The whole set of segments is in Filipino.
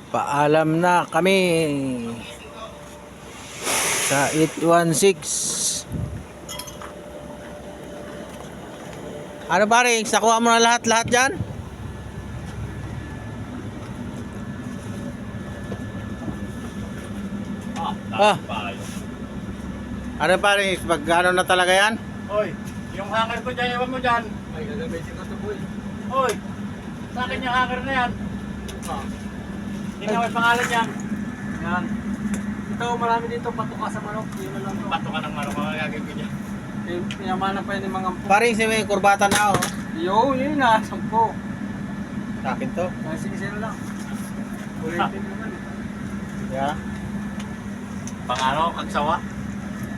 Paalam na kami sa 816. Ano pare, nakuha mo na lahat dyan? Ano pare, pag ano na talaga yan? Hoy, yung hanger ko dyan, ewan mo dyan. Ay, gagamitin ko ito, boy. Hoy, sa akin yung hanger na yan. Hindi na may pangalan yan. Yan. Ito, marami dito patuka sa manok. Yun na lang to. Bato ka ng manok, magagagawin ko dyan. Pinamanan pa yun yung mga... Pare, si may kurbata na oh. Yun na, 10. Sa akin to. Sige, sino lang. Ulitin naman eh. Yeah. Pangano, kagsawa.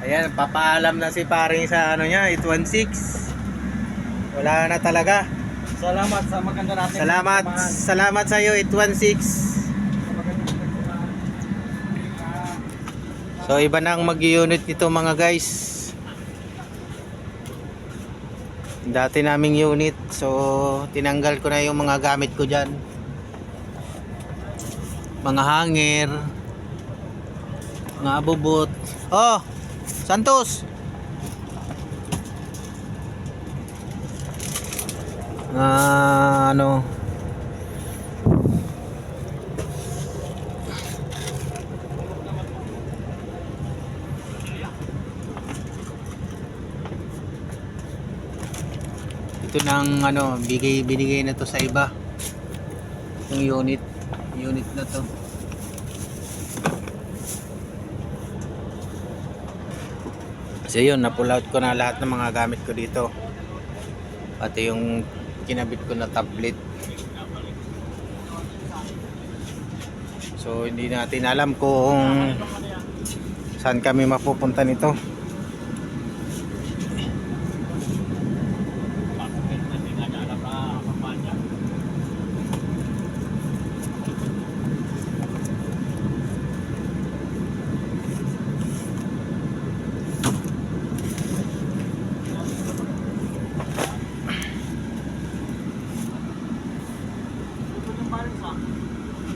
Ayan, papaalam na si paring sa ano niya, 816. Wala na talaga. Salamat sa maganda natin. Salamat sa iyo 816. So iba na ang mag-unit nito mga guys. Dati naming unit, so tinanggal ko na yung mga gamit ko diyan. Mga hanger, mga abubot. Oh, Santos. Ano? Ito nang ano, binigay na to sa iba. Yung unit na to. Kasi yun, na-pull out ko na lahat ng mga gamit ko dito. Pati yung kinabit ko na tablet. So hindi natin alam kung saan kami mapupunta nito.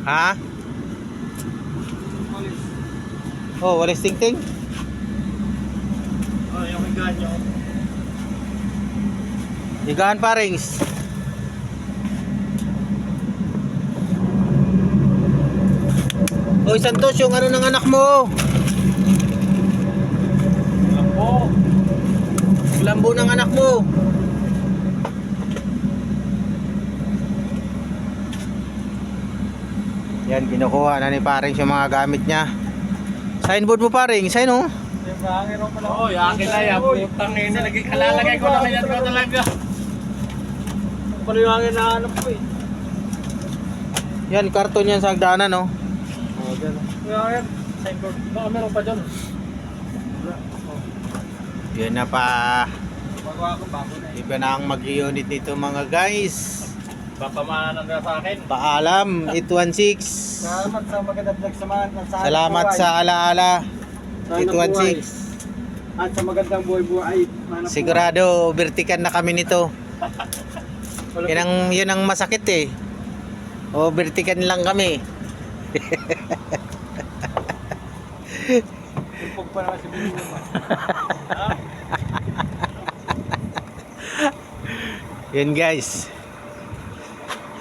Ha? Oh, walis ting-ting. Oh, yung higaan nyo. Higaan parings. Oy Santos, yung ano ng anak mo? Lambo. Lambo ng anak mo. Yan, kinukuha na ni parings yung mga gamit niya. Signboard mo paring, sign oh. Yung hangin mo pala. Oh, yung akin na yan. Putang ina, kalalagay ko naman yan ko talaga. Pala yung hangin na hanap ko eh. Yan, karton yan sa hagdanan oh. Oh, gano'n. Yung hangin. Signboard. Baka meron pa dyan. Yan na pa. Magawa ko bago na eh. Iba na ang mag-unit nito mga guys. Papamanan na sa akin. Paalam, 816. Salamat sa maganda vlog sa Salamat sa alaala, Sana 816. at sa magandang buhay-buhay. Sigurado, vertikan na kami nito. Yun ang masakit eh. O, vertikan lang kami. Pupog pa naman si Billy mo. Yun guys.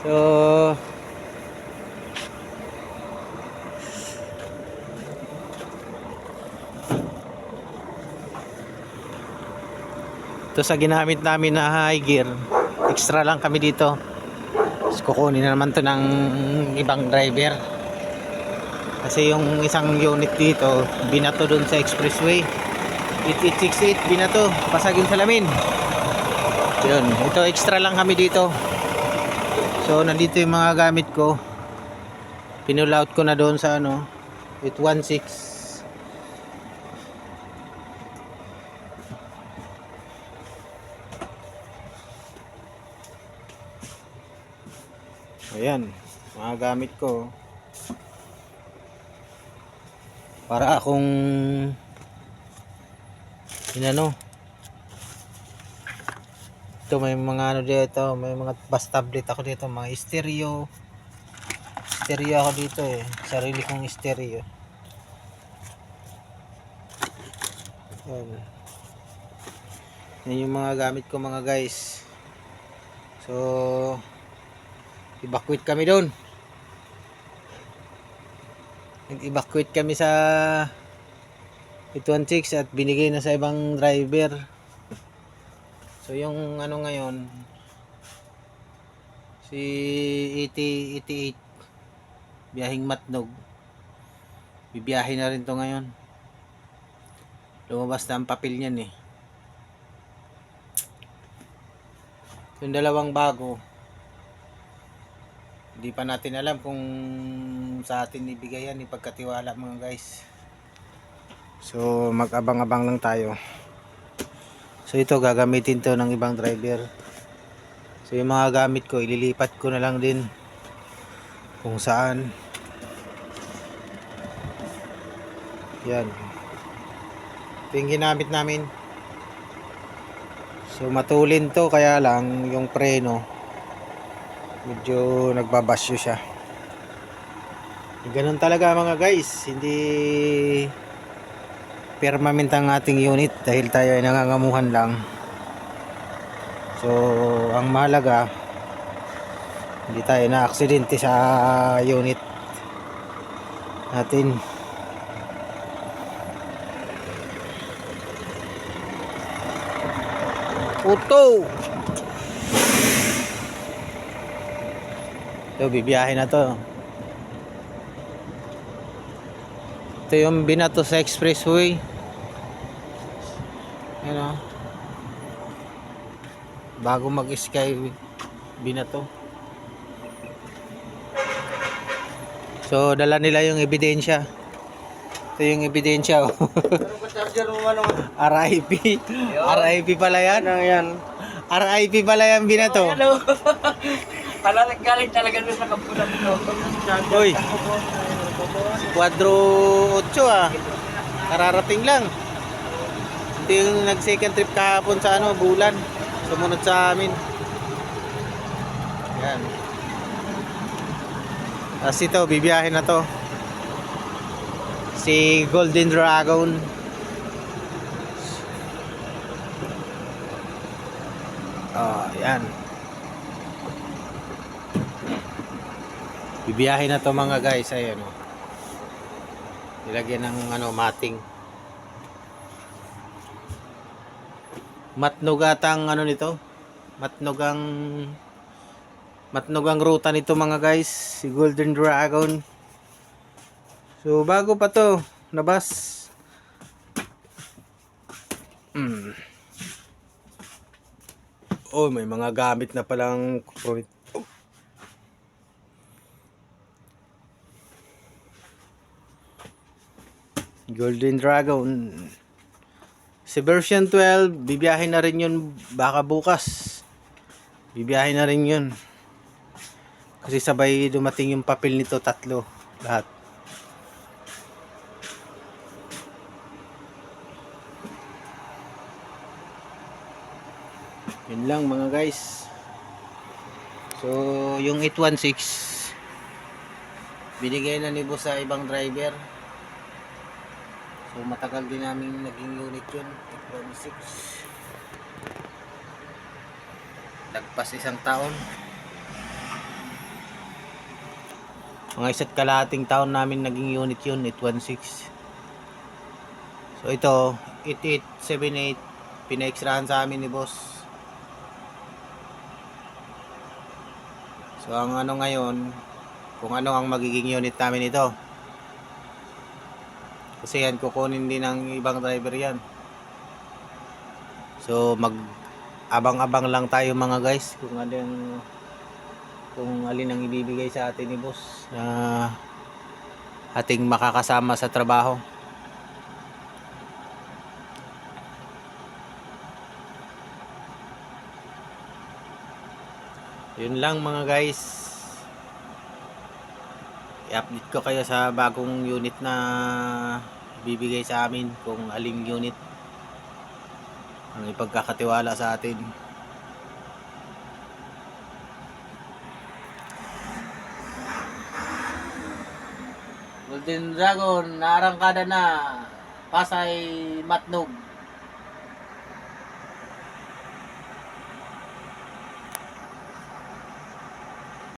So, ito sa ginamit namin na high gear, extra lang kami dito. Tapos kukunin na naman to ng ibang driver. Kasi yung isang unit dito, binato dun sa expressway. 8868, binato, pasag yung salamin. Yun, ito extra lang kami dito. So nandito yung mga gamit ko. Pinull out ko na doon sa ano, 816. Ayan, mga gamit ko. Para akong inano. Ito may mga ano dito, may mga bus tablet ako dito, mga stereo. stereo ako dito eh. Sarili kong stereo. Yan. Yan yung mga gamit ko mga guys. So, evacuate kami doon. Nag-evacuate kami sa 816 at binigay na sa ibang driver. So, yung ano ngayon, si 88 biyahing Matnog, bibiyahe na rin to ngayon. Lumabas na ang papel niyan eh. Yung dalawang bago, hindi pa natin alam kung sa atin ibigay yan, ipagkatiwala mga guys. So mag-abang-abang lang tayo. So ito gagamitin to ng ibang driver. So yung mga gamit ko ililipat ko na lang din kung saan. Yan. Ito yung ginamit namin. So matulin to, kaya lang yung preno medyo nagbabasyo siya. Ganun talaga mga guys, hindi permanent ang ating unit dahil tayo ay nangangamuhan lang. So ang mahalaga hindi tayo na aksidente sa unit natin. Puto. Ito, bibiyahe na to. Ito yung binato sa expressway. Ayan o. Bago mag-sky binato. So, dala nila yung ebidensya. Ito yung ebidensya o. Ano ba charger mo ano? RIP. RIP pala yan. Ano yan? RIP pala yan binato. Hello. Pala naggaling talaga doon sa kampunan ko. Uy. Quadro 8 ah. Kararating lang. Ito yung nag second trip kahapon sa ano, Bulan. Sumunod sa amin. Yan. Tapos ito, bibiyahe na to. Si Golden Dragon. Oh, yan. Bibiyahe na to mga guys, ayun oh. Nilagyan ng ano, mating. Matnog atang ano nito? Matnog ang ruta nito mga guys, si Golden Dragon. So bago pa to, nabas. Oh, may mga gamit na palang Golden Dragon. Si version 12, bibiyahe na rin yun baka bukas. Bibiyahe na rin yun. Kasi sabay dumating yung papel nito, tatlo. Lahat. Yun lang mga guys. So, yung 816 binigay na ni boss sa ibang driver. So matagal din namin naging unit yun, 816. Lagpas isang taon. Mga isa't kalahating taon namin naging unit yun, 816. So ito, 8878, pina-extrahan sa amin ni boss. So ang ano ngayon, kung ano ang magiging unit namin ito. Kasi yan, kukunin din ng ibang driver yan. So mag-abang-abang lang tayo mga guys kung alin ang ibibigay sa atin ni boss na ating makakasama sa trabaho. Yun lang mga guys. I-update ko kayo sa bagong unit na bibigay sa amin, kung aling unit ang ipagkakatiwala sa atin. Golden Dragon, naarangkada na. Pasay Matnog.